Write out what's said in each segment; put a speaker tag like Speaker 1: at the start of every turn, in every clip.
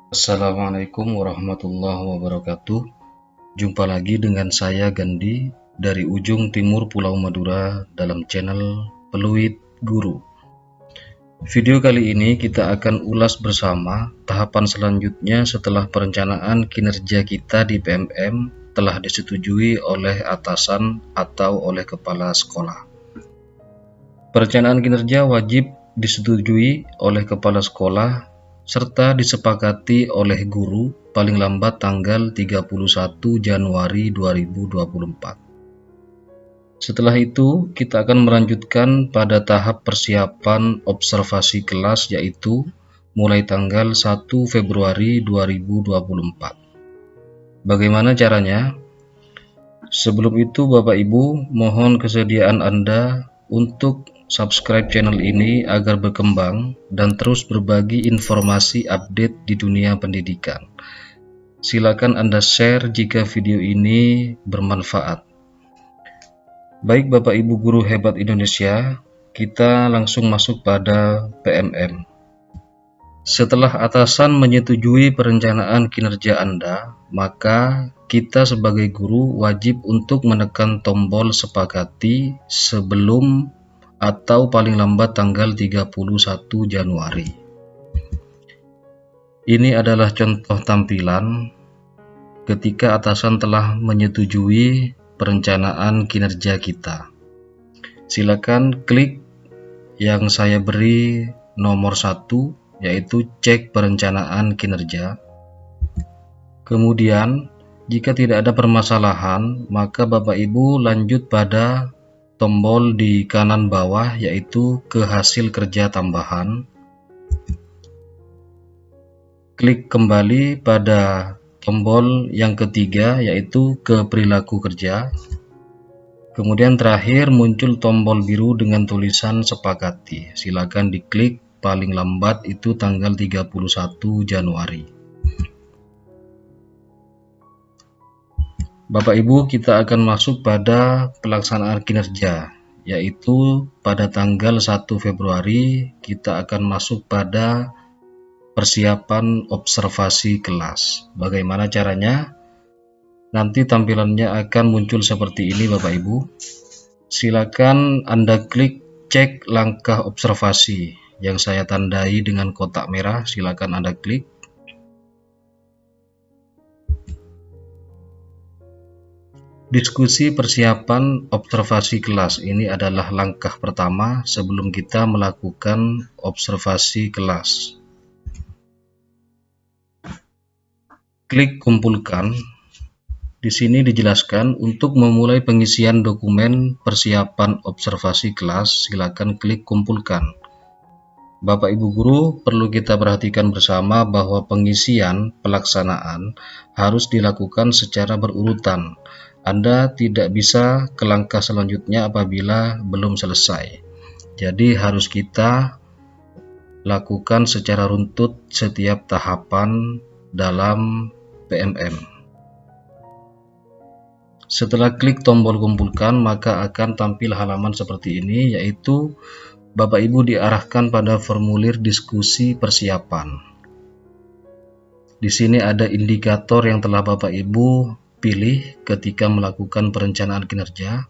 Speaker 1: Assalamualaikum warahmatullahi wabarakatuh. Jumpa lagi dengan saya Gandhi dari ujung timur Pulau Madura dalam channel Peluit Guru. Video kali ini kita akan ulas bersama tahapan selanjutnya setelah perencanaan kinerja kita di PMM telah disetujui oleh atasan atau oleh kepala sekolah. Perencanaan kinerja wajib disetujui oleh kepala sekolah serta disepakati oleh guru paling lambat tanggal 31 Januari 2024. Setelah itu, kita akan melanjutkan pada tahap persiapan observasi kelas, yaitu mulai tanggal 1 Februari 2024. Bagaimana caranya? Sebelum itu, Bapak Ibu, mohon kesediaan Anda untuk subscribe channel ini agar berkembang dan terus berbagi informasi update di dunia pendidikan. Silakan Anda share jika video ini bermanfaat. Baik Bapak Ibu guru hebat Indonesia, kita langsung masuk pada PMM. Setelah atasan menyetujui perencanaan kinerja Anda, maka kita sebagai guru wajib untuk menekan tombol sepakati sebelum atau paling lambat tanggal 31 Januari. Ini adalah contoh tampilan ketika atasan telah menyetujui perencanaan kinerja kita. Silakan klik yang saya beri nomor 1, yaitu cek perencanaan kinerja. Kemudian, jika tidak ada permasalahan, maka Bapak Ibu lanjut pada tombol di kanan bawah, yaitu ke hasil kerja tambahan. Klik kembali pada tombol yang ketiga, yaitu ke perilaku kerja. Kemudian terakhir muncul tombol biru dengan tulisan sepakati. Silakan diklik, paling lambat itu tanggal 31 Januari. Bapak Ibu, kita akan masuk pada pelaksanaan kinerja, yaitu pada tanggal 1 Februari kita akan masuk pada persiapan observasi kelas. Bagaimana caranya? Nanti tampilannya akan muncul seperti ini Bapak Ibu. Silakan Anda klik cek langkah observasi yang saya tandai dengan kotak merah. Silakan Anda klik. Diskusi persiapan observasi kelas ini adalah langkah pertama sebelum kita melakukan observasi kelas. Klik kumpulkan. Di sini dijelaskan untuk memulai pengisian dokumen persiapan observasi kelas, silakan klik kumpulkan. Bapak Ibu guru, perlu kita perhatikan bersama bahwa pengisian pelaksanaan harus dilakukan secara berurutan. Anda tidak bisa ke langkah selanjutnya apabila belum selesai. Jadi harus kita lakukan secara runtut setiap tahapan dalam PMM. Setelah klik tombol kumpulkan, maka akan tampil halaman seperti ini, yaitu Bapak Ibu diarahkan pada formulir diskusi persiapan. Di sini ada indikator yang telah Bapak Ibu pilih ketika melakukan perencanaan kinerja.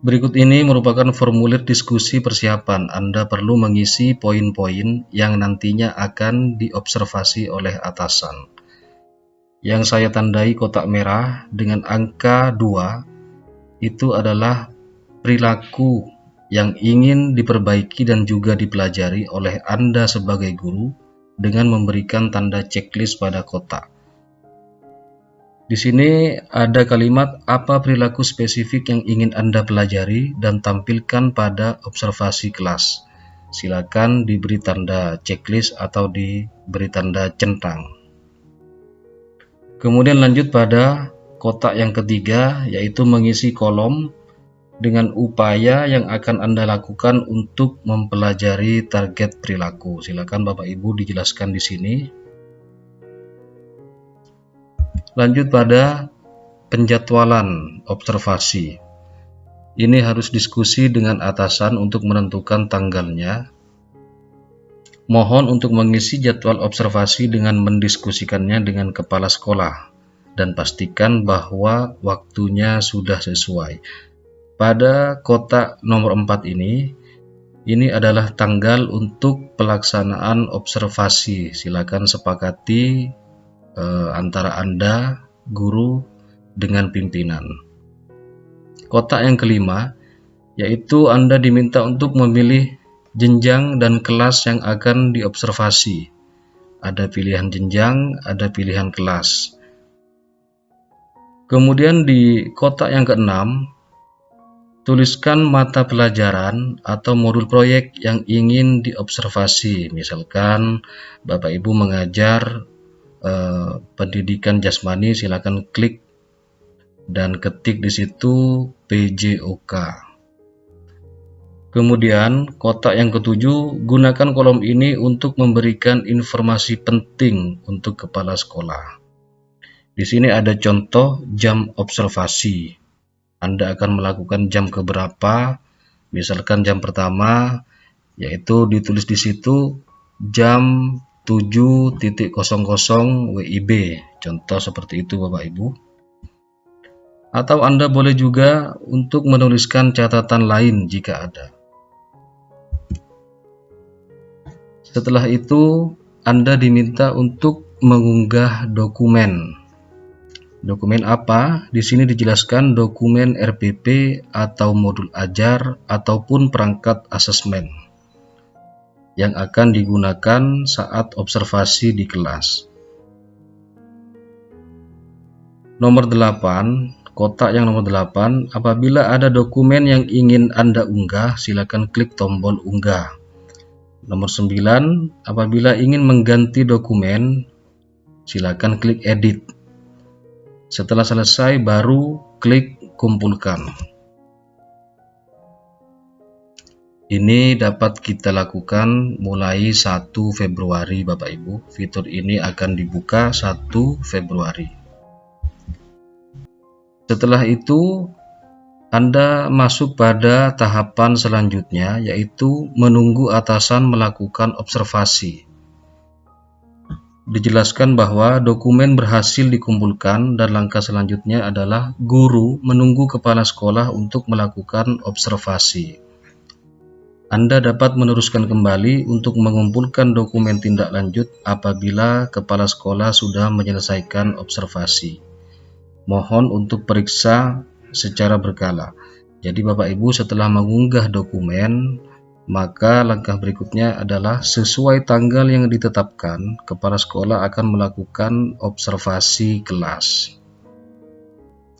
Speaker 1: Berikut ini merupakan formulir diskusi persiapan. Anda perlu mengisi poin-poin yang nantinya akan diobservasi oleh atasan. Yang saya tandai kotak merah dengan angka 2 itu adalah perilaku yang ingin diperbaiki dan juga dipelajari oleh Anda sebagai guru dengan memberikan tanda checklist pada kotak. Di sini ada kalimat apa perilaku spesifik yang ingin Anda pelajari dan tampilkan pada observasi kelas. Silakan diberi tanda checklist atau diberi tanda centang. Kemudian lanjut pada kotak yang ketiga, yaitu mengisi kolom dengan upaya yang akan Anda lakukan untuk mempelajari target perilaku. Silakan Bapak Ibu dijelaskan di sini. Lanjut pada penjadwalan observasi. Ini harus diskusi dengan atasan untuk menentukan tanggalnya. Mohon untuk mengisi jadwal observasi dengan mendiskusikannya dengan kepala sekolah dan pastikan bahwa waktunya sudah sesuai. Pada kotak nomor 4 ini adalah tanggal untuk pelaksanaan observasi. Silakan sepakati antara Anda, guru, dengan pimpinan. Kotak yang kelima, yaitu Anda diminta untuk memilih jenjang dan kelas yang akan diobservasi. Ada pilihan jenjang, ada pilihan kelas. Kemudian di kotak yang keenam, tuliskan mata pelajaran atau modul proyek yang ingin diobservasi. Misalkan Bapak Ibu mengajar pendidikan jasmani, silakan klik dan ketik di situ PJOK. Kemudian kotak yang ketujuh, gunakan kolom ini untuk memberikan informasi penting untuk kepala sekolah. Di sini ada contoh jam observasi. Anda akan melakukan jam keberapa? Misalkan jam pertama, yaitu ditulis di situ jam 7.00 WIB. Contoh seperti itu Bapak Ibu. Atau Anda boleh juga untuk menuliskan catatan lain jika ada. Setelah itu, Anda diminta untuk mengunggah dokumen. Dokumen apa? Di sini dijelaskan dokumen RPP atau modul ajar ataupun perangkat asesmen yang akan digunakan saat observasi di kelas. Nomor 8, kotak yang nomor 8, apabila ada dokumen yang ingin Anda unggah, silakan klik tombol unggah. Nomor 9, apabila ingin mengganti dokumen, silakan klik edit. Setelah selesai, baru klik kumpulkan. Ini dapat kita lakukan mulai 1 Februari Bapak Ibu. Fitur ini akan dibuka 1 Februari. Setelah itu, Anda masuk pada tahapan selanjutnya, yaitu menunggu atasan melakukan observasi. Dijelaskan bahwa dokumen berhasil dikumpulkan dan langkah selanjutnya adalah guru menunggu kepala sekolah untuk melakukan observasi. Anda dapat meneruskan kembali untuk mengumpulkan dokumen tindak lanjut apabila kepala sekolah sudah menyelesaikan observasi. Mohon untuk periksa secara berkala. Jadi Bapak Ibu setelah mengunggah dokumen, maka langkah berikutnya adalah sesuai tanggal yang ditetapkan, kepala sekolah akan melakukan observasi kelas.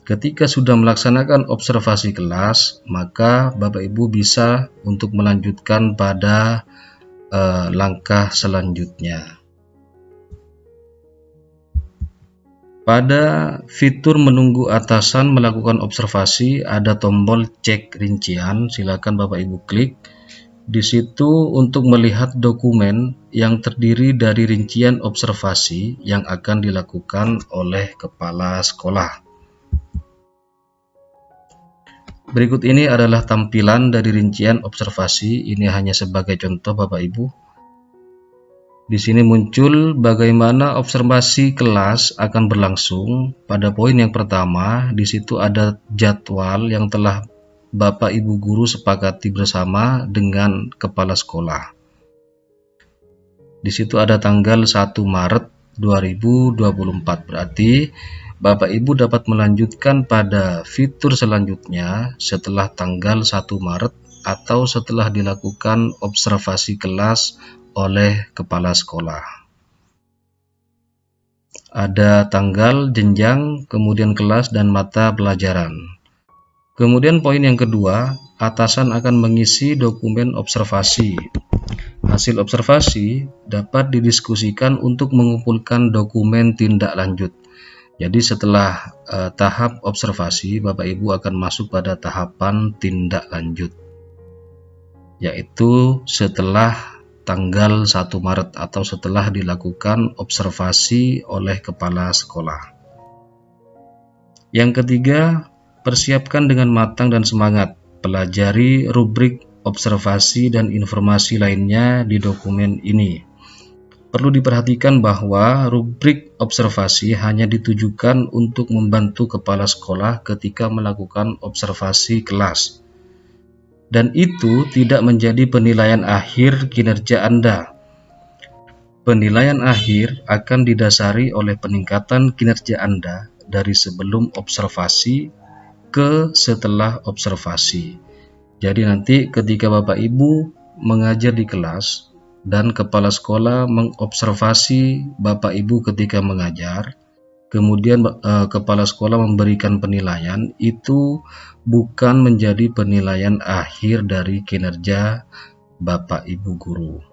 Speaker 1: Ketika sudah melaksanakan observasi kelas, maka Bapak Ibu bisa untuk melanjutkan pada langkah selanjutnya. Pada fitur menunggu atasan melakukan observasi, ada tombol cek rincian. Silakan Bapak Ibu klik. Di situ untuk melihat dokumen yang terdiri dari rincian observasi yang akan dilakukan oleh kepala sekolah. Berikut ini adalah tampilan dari rincian observasi. Ini hanya sebagai contoh Bapak Ibu. Di sini muncul bagaimana observasi kelas akan berlangsung. Pada poin yang pertama, di situ ada jadwal yang telah Bapak Ibu guru sepakati bersama dengan kepala sekolah. Di situ ada tanggal 1 Maret 2024. Berarti Bapak Ibu dapat melanjutkan pada fitur selanjutnya setelah tanggal 1 Maret atau setelah dilakukan observasi kelas oleh kepala sekolah. Ada tanggal, jenjang, kemudian kelas dan mata pelajaran. Kemudian poin yang kedua, atasan akan mengisi dokumen observasi. Hasil observasi dapat didiskusikan untuk mengumpulkan dokumen tindak lanjut. Jadi setelah tahap observasi, Bapak Ibu akan masuk pada tahapan tindak lanjut, yaitu setelah tanggal 1 Maret atau setelah dilakukan observasi oleh kepala sekolah. Yang ketiga, persiapkan dengan matang dan semangat. Pelajari rubrik observasi dan informasi lainnya di dokumen ini. Perlu diperhatikan bahwa rubrik observasi hanya ditujukan untuk membantu kepala sekolah ketika melakukan observasi kelas, dan itu tidak menjadi penilaian akhir kinerja Anda. Penilaian akhir akan didasari oleh peningkatan kinerja Anda dari sebelum observasi ke setelah observasi. Jadi nanti ketika Bapak Ibu mengajar di kelas dan kepala sekolah mengobservasi Bapak Ibu ketika mengajar, kemudian kepala sekolah memberikan penilaian, itu bukan menjadi penilaian akhir dari kinerja Bapak Ibu guru.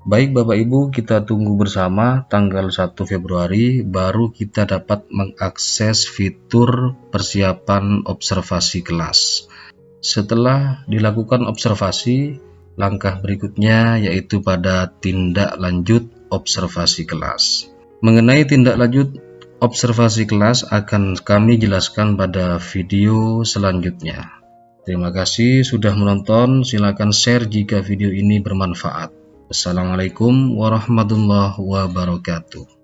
Speaker 1: Baik Bapak Ibu, kita tunggu bersama tanggal 1 Februari baru kita dapat mengakses fitur persiapan observasi kelas. Setelah dilakukan observasi, langkah berikutnya yaitu pada tindak lanjut observasi kelas. Mengenai tindak lanjut observasi kelas akan kami jelaskan pada video selanjutnya. Terima kasih sudah menonton, silakan share jika video ini bermanfaat. Wassalamualaikum warahmatullahi wabarakatuh.